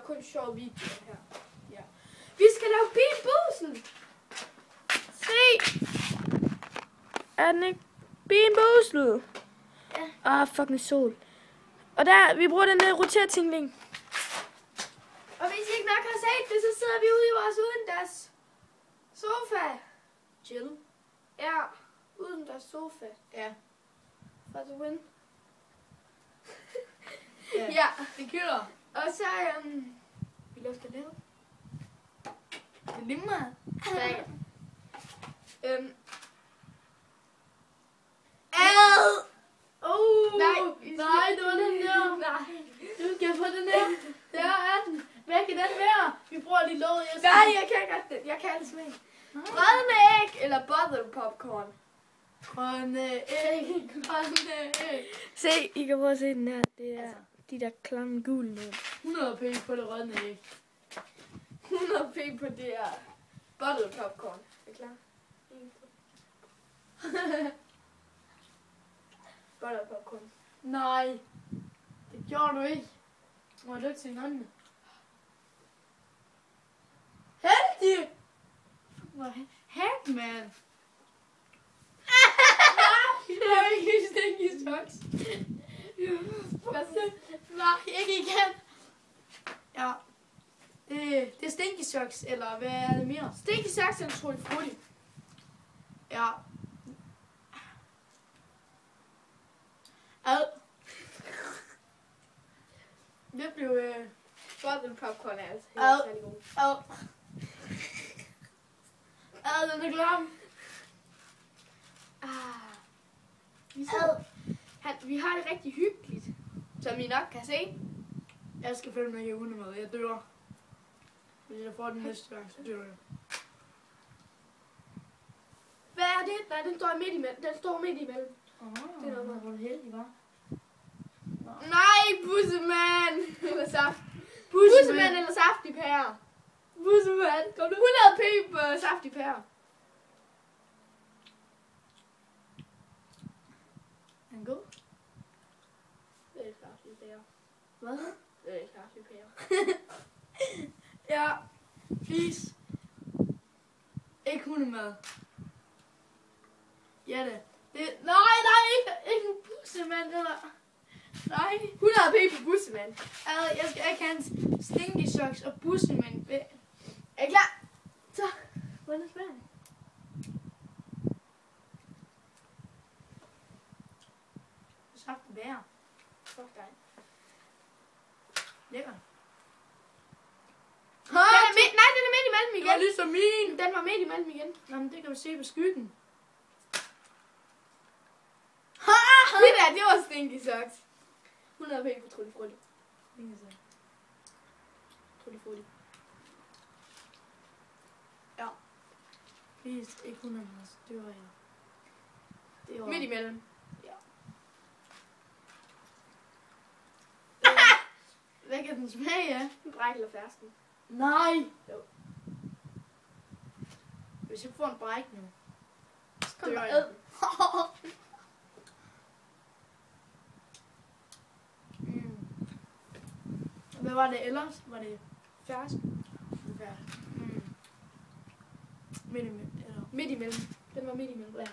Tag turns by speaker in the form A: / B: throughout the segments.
A: laver kun sjove videoer her. Ja. Vi skal lave benbusen.
B: Se! Er den ikke benbusen?
A: Ja.
B: Fucking sol. Og der, vi bruger den der rotertingling.
A: Og hvis I ikke nok har set det, så sidder vi ude i vores udendørs sofa.
B: Chill.
A: Ja, udendørs sofa.
B: Ja.
A: For the win.
B: Ja.
A: Ja.
B: Det kører.
A: Og så, vi lufter lidt.
B: Det er lige meget.
A: Ad!
B: Nej, det var den der.
A: Nej.
B: Du skal få den der. Der er den. Hvad kan den være? Vi bruger lige låget.
A: Nej, jeg kan godt det. Jeg kan det smage. Rødne æg eller bottle popcorn.
B: Grønne æg. Grønne æg. Se, I kan prøve at se den her. Det er de der klamme gule nu.
A: 100 p på det rødne æg. 100 p på det her bottle popcorn. Er I klar? 1, 2. Bottle popcorn.
B: Nej. Det gjorde du ikke. Må jeg lukke til hånden? Heldig! Hack, man. Jeg vil ikke stinke i socks. Nej, ikke igen. Ja. Det er stinky socks, eller hvad er det mere?
A: Stinky socks eller Tutti Frutti?
B: Ja. Ad. Det blev
A: Bottle popcorn er altså
B: Ad.
A: helt særlig god.
B: Ad. Ad, den er klam.
A: Vi har det rigtig hyggeligt, som I nok kan se.
B: Jeg skal følge med i hundemad. Jeg dør. Hvis jeg får den næste gang, så dør jeg.
A: Hvad er det? Nej, den står midt imellem. Den står midt imellem.
B: Det er noget, hvor du heldig, var.
A: Nej, bussemand! Eller saft. Bussemand eller saftig pære.
B: Bussemand, kom du?
A: 100 p på saftig pære.
B: Er den god?
A: Det er saftig pære.
B: Hvad?
A: Det er saftig pære.
B: Ja. Please. Ikke hundemad. Ja det. Nej, ikke en bussemand eller... Nej.
A: 100 p på bussemand.
B: Jeg skal ikke have hans stinky socks og bussemand.
A: Er I klar? Så. Hvordan smager det?
B: Saft og bær.
A: Fuck dig.
B: Lækker.
A: Nej, den er midt imellem
B: Det var
A: igen.
B: ligesom min.
A: Den var midt imellem igen.
B: Nå, men det kan vi se på skyggen.
A: Det der, det var stinky socks. 100 p på Tutti Frutti. Tutti Frutti.
B: Ja. Please, ikke hundemad. Det var jeg. Det var...
A: Midt imellem.
B: Ja. Hvad kan den smage af?
A: Bræk eller fersken.
B: Nej.
A: Jo.
B: Hvis jeg får en bræk nu.
A: Så kom der
B: jeg.
A: æd.
B: Hvad var det ellers? Var det
A: Fersken.
B: Midt imellem, eller?
A: Midt imellem. Den var midt imellem.
B: Ja.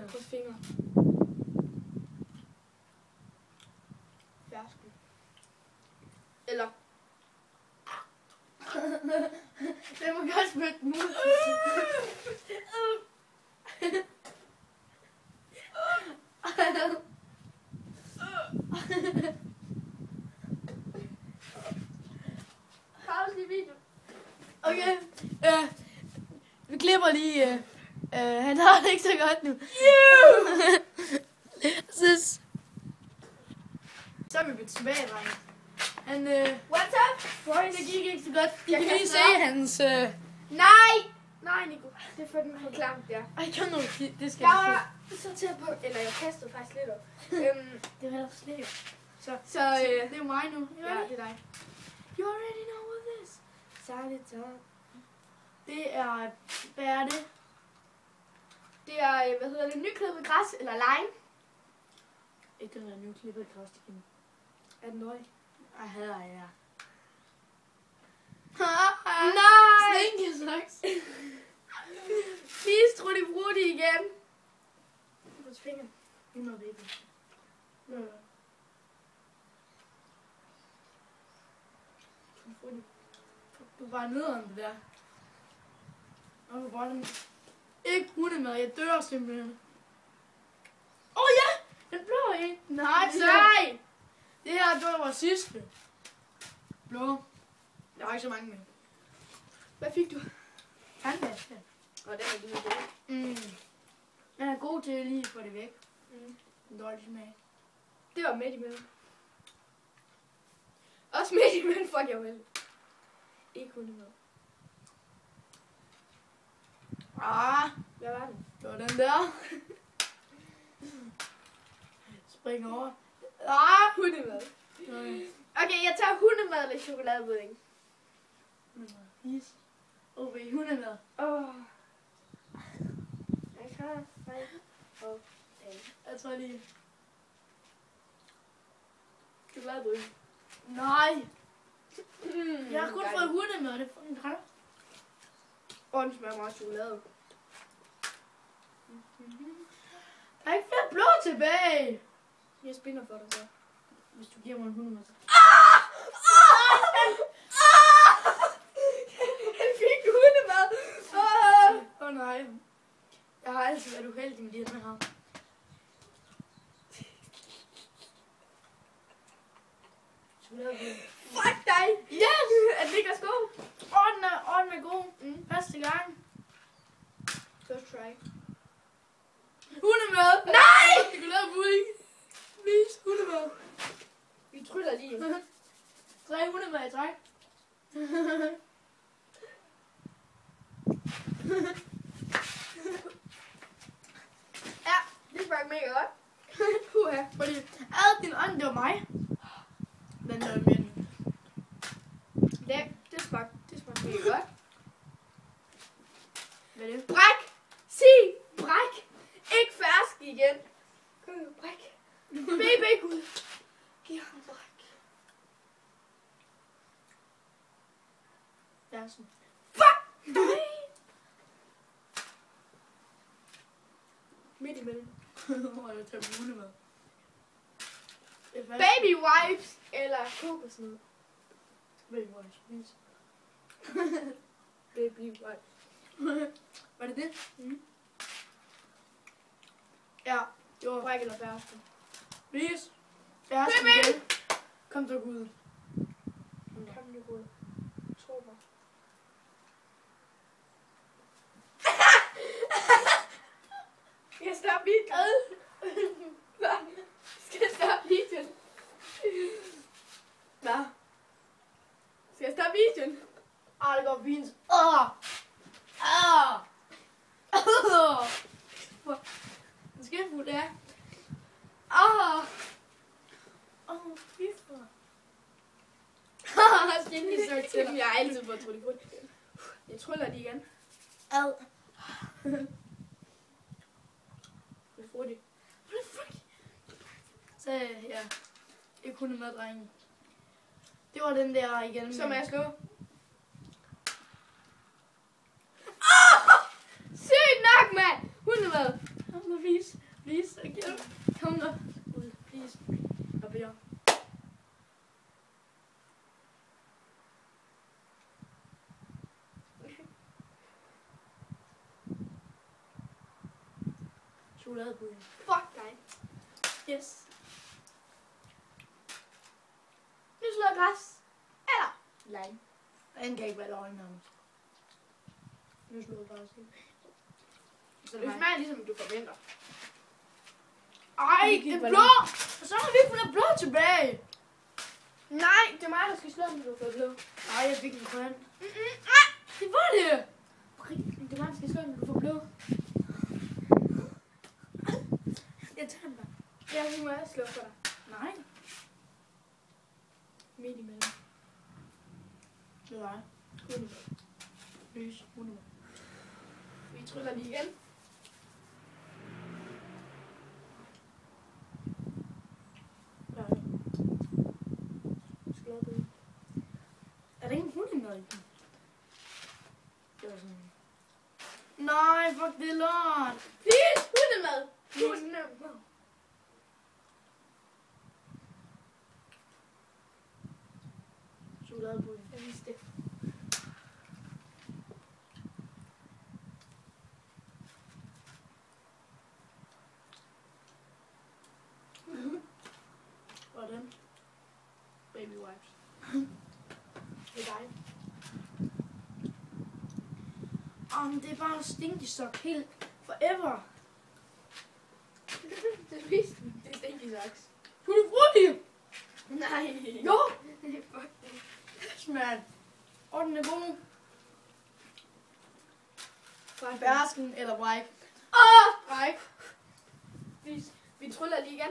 A: Kryds fingre. Fersken. Eller.
B: Det må godt spytte den ud.
A: Pause i video.
B: Okay. Vi klipper lige. Han har det ikke så godt nu. Sis. Så er vi ved tilbage, drenge. Han,
A: What's up, boys?
B: det gik ikke så godt.
A: Jeg
B: Jeg kan
A: kan
B: lige se
A: snakke.
B: hans...
A: Nej! Nej, Nico. Det er for den for klamt, der.
B: Ej, kom nu. Det skal
A: Jeg
B: vi
A: var så tæt på. Eller jeg kastede faktisk lidt op.
B: Det var ellers slet ikke. Så
A: Så,
B: det er jo mig nu.
A: ja, det er dig. You already know what this. Særligt talk.
B: Det er... Hvad er det?
A: Det er, hvad hedder det, nyklippet græs eller lime.
B: Ikke den der nye klippet kost igen.
A: Er den dårlig?
B: Ej, hader jeg.
A: Nej!
B: Slinkesaks.
A: Please, Trudy Frutti igen. På fingeren.
B: 100 baby. Du er bare nederen det der. Og du bare den... Ikke hundemad, jeg dør simpelthen. Ja! Den blå en.
A: Nej,
B: Nej! Det her det var vores sidste. Blå. Der var ikke så mange med.
A: Hvad fik du?
B: Tandvask.
A: Og den er lige god.
B: Den er god til lige at få det væk.
A: Mm.
B: En dårlig smag.
A: Det var midt imellem. Også midt imellem, fuck jeg vel. Ikke hundemad. Hvad var den?
B: Det var den der. Spring over.
A: Hundemad. Okay, jeg tager hundemad eller chokoladepudding.
B: Is. OB, hundemad.
A: Jeg kan. Nej.
B: Jeg tror lige.
A: Chokoladepudding.
B: Nej. Jeg har kun fået hundemad. Det er fucking træt.
A: Den smager meget chokolade.
B: Der er ikke flere blå tilbage.
A: Jeg spinder for dig så.
B: Hvis du giver mig en hundemad.
A: Han fik hundemad.
B: Nej. Jeg har altid været uheldig med de her.
A: Fuck dig.
B: Yes!
A: Er den ikke også god?
B: Den er god. Første gang.
A: First try.
B: Hundemad!
A: Nej!
B: Chokoladepudding. Please, hundemad.
A: Vi tryller lige.
B: 3 hundemad i træk.
A: Ja, det smagte mega godt. Puha.
B: Fordi din ånd, det var mig. Den der med den.
A: Det smagte mega godt.
B: Hvad er det?
A: Bræk! Sig! Bræk! Ikke fersk igen. Kom nu, bræk. Baby, Gud. Giv ham bræk.
B: Fersen.
A: Fuck! Nej! Midt imellem.
B: Jeg tager hundemad.
A: Baby wipes eller kokosnød.
B: Baby wipes, please.
A: Baby wipes.
B: Var det det? Ja, det var
A: Bræk eller fersk.
B: please. Fersen
A: Baby!
B: igen. Kom så, Gud.
A: Kom nu, Gud. Tro mig. Skal jeg stoppe videoen? Hvad? Skal jeg stoppe videoen?
B: Hvad?
A: Skal jeg stoppe videoen?
B: Det går fint. En skældfuld, det er. Fy for.
A: Skal jeg lige søge til dem? Jeg har altid fået trulle på. Jeg tryller lige igen.
B: Ad.
A: Det er furtigt.
B: Så ja, jeg kunne med drengen. Det var den der igen.
A: Så må jeg slå. Sygt nok, mand! Hundemad.
B: Kom nu, please. Kom nu. Please. Jeg beder. Chokoladepudding.
A: Fuck dig.
B: Yes.
A: Nu slår jeg græs. Eller
B: Lime. Den kan ikke være løgn, nærmest. Nu slår jeg bare sig.
A: det smager ligesom du forventer.
B: Ej, det er blå! Og så har vi ikke fundet blå tilbage.
A: Nej, det er mig, der skal slå, når du får blå.
B: Ej, jeg fik en grøn. Det var det!
A: Det er mig, der skal slå, når du får blå.
B: Jeg tager den bare.
A: Ja, nu må jeg slå for dig.
B: Nej.
A: Midt imellem.
B: Det var jeg.
A: Hundemad.
B: Lys. Hundemad.
A: Vi tryller lige igen.
B: Ja. nej, fuck det er lort.
A: Please, hundemad. Hundemad.
B: Chokoladepudding.
A: Jeg vidste det.
B: Hvordan?
A: Baby wipes. Det er dig.
B: Men det er bare stinky sock helt forever.
A: Det spiste den. Det er stinky socks.
B: Tutti frutti!
A: Nej.
B: Jo!
A: Fuck det.
B: Mand. Og den er god.
A: Fuck.
B: Bærsken eller bræk.
A: Bræk. Vi tryller lige igen.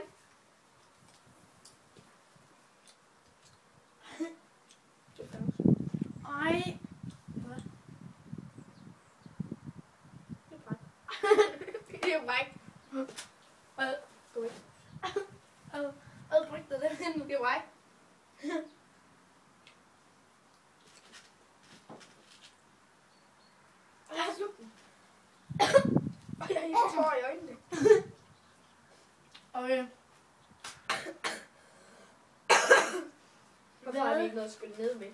B: Ej.
A: Det er bræk. Det er bræk. Gå væk.
B: Ad bræk dig den.
A: Det er bræk. Jeg har slugt den. Og jeg har tår i øjnene.
B: Okay.
A: Hvorfor har vi ikke noget at spille ned med?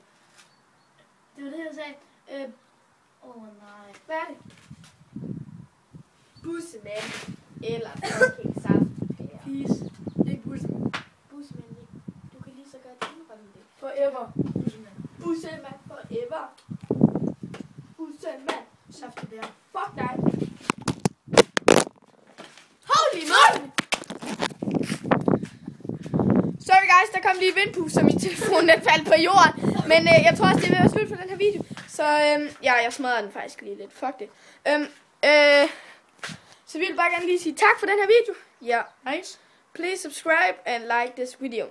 B: Det var det, jeg sagde. Nej.
A: Hvad er det? Bussemand. Eller fucking saftbær.
B: Peace. Ikke bussemand.
A: Bussemand. Du kan lige så godt indrømme det.
B: Forever. Bussemand.
A: Bussemand forever. Bussemand.
B: Saftebær.
A: Fuck dig. Holy moly! Sorry guys, der kom lige et vindpust, så min telefon den faldt på jorden. Men jeg tror også, det er ved at være slut for den her video. Så ja, jeg smadrer den faktisk lige lidt. Fuck det. Så vi vil bare gerne lige sige tak for den her video. Ja.
B: Nice.
A: Please subscribe and like this video.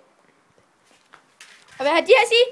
A: Og hvad har de at sige?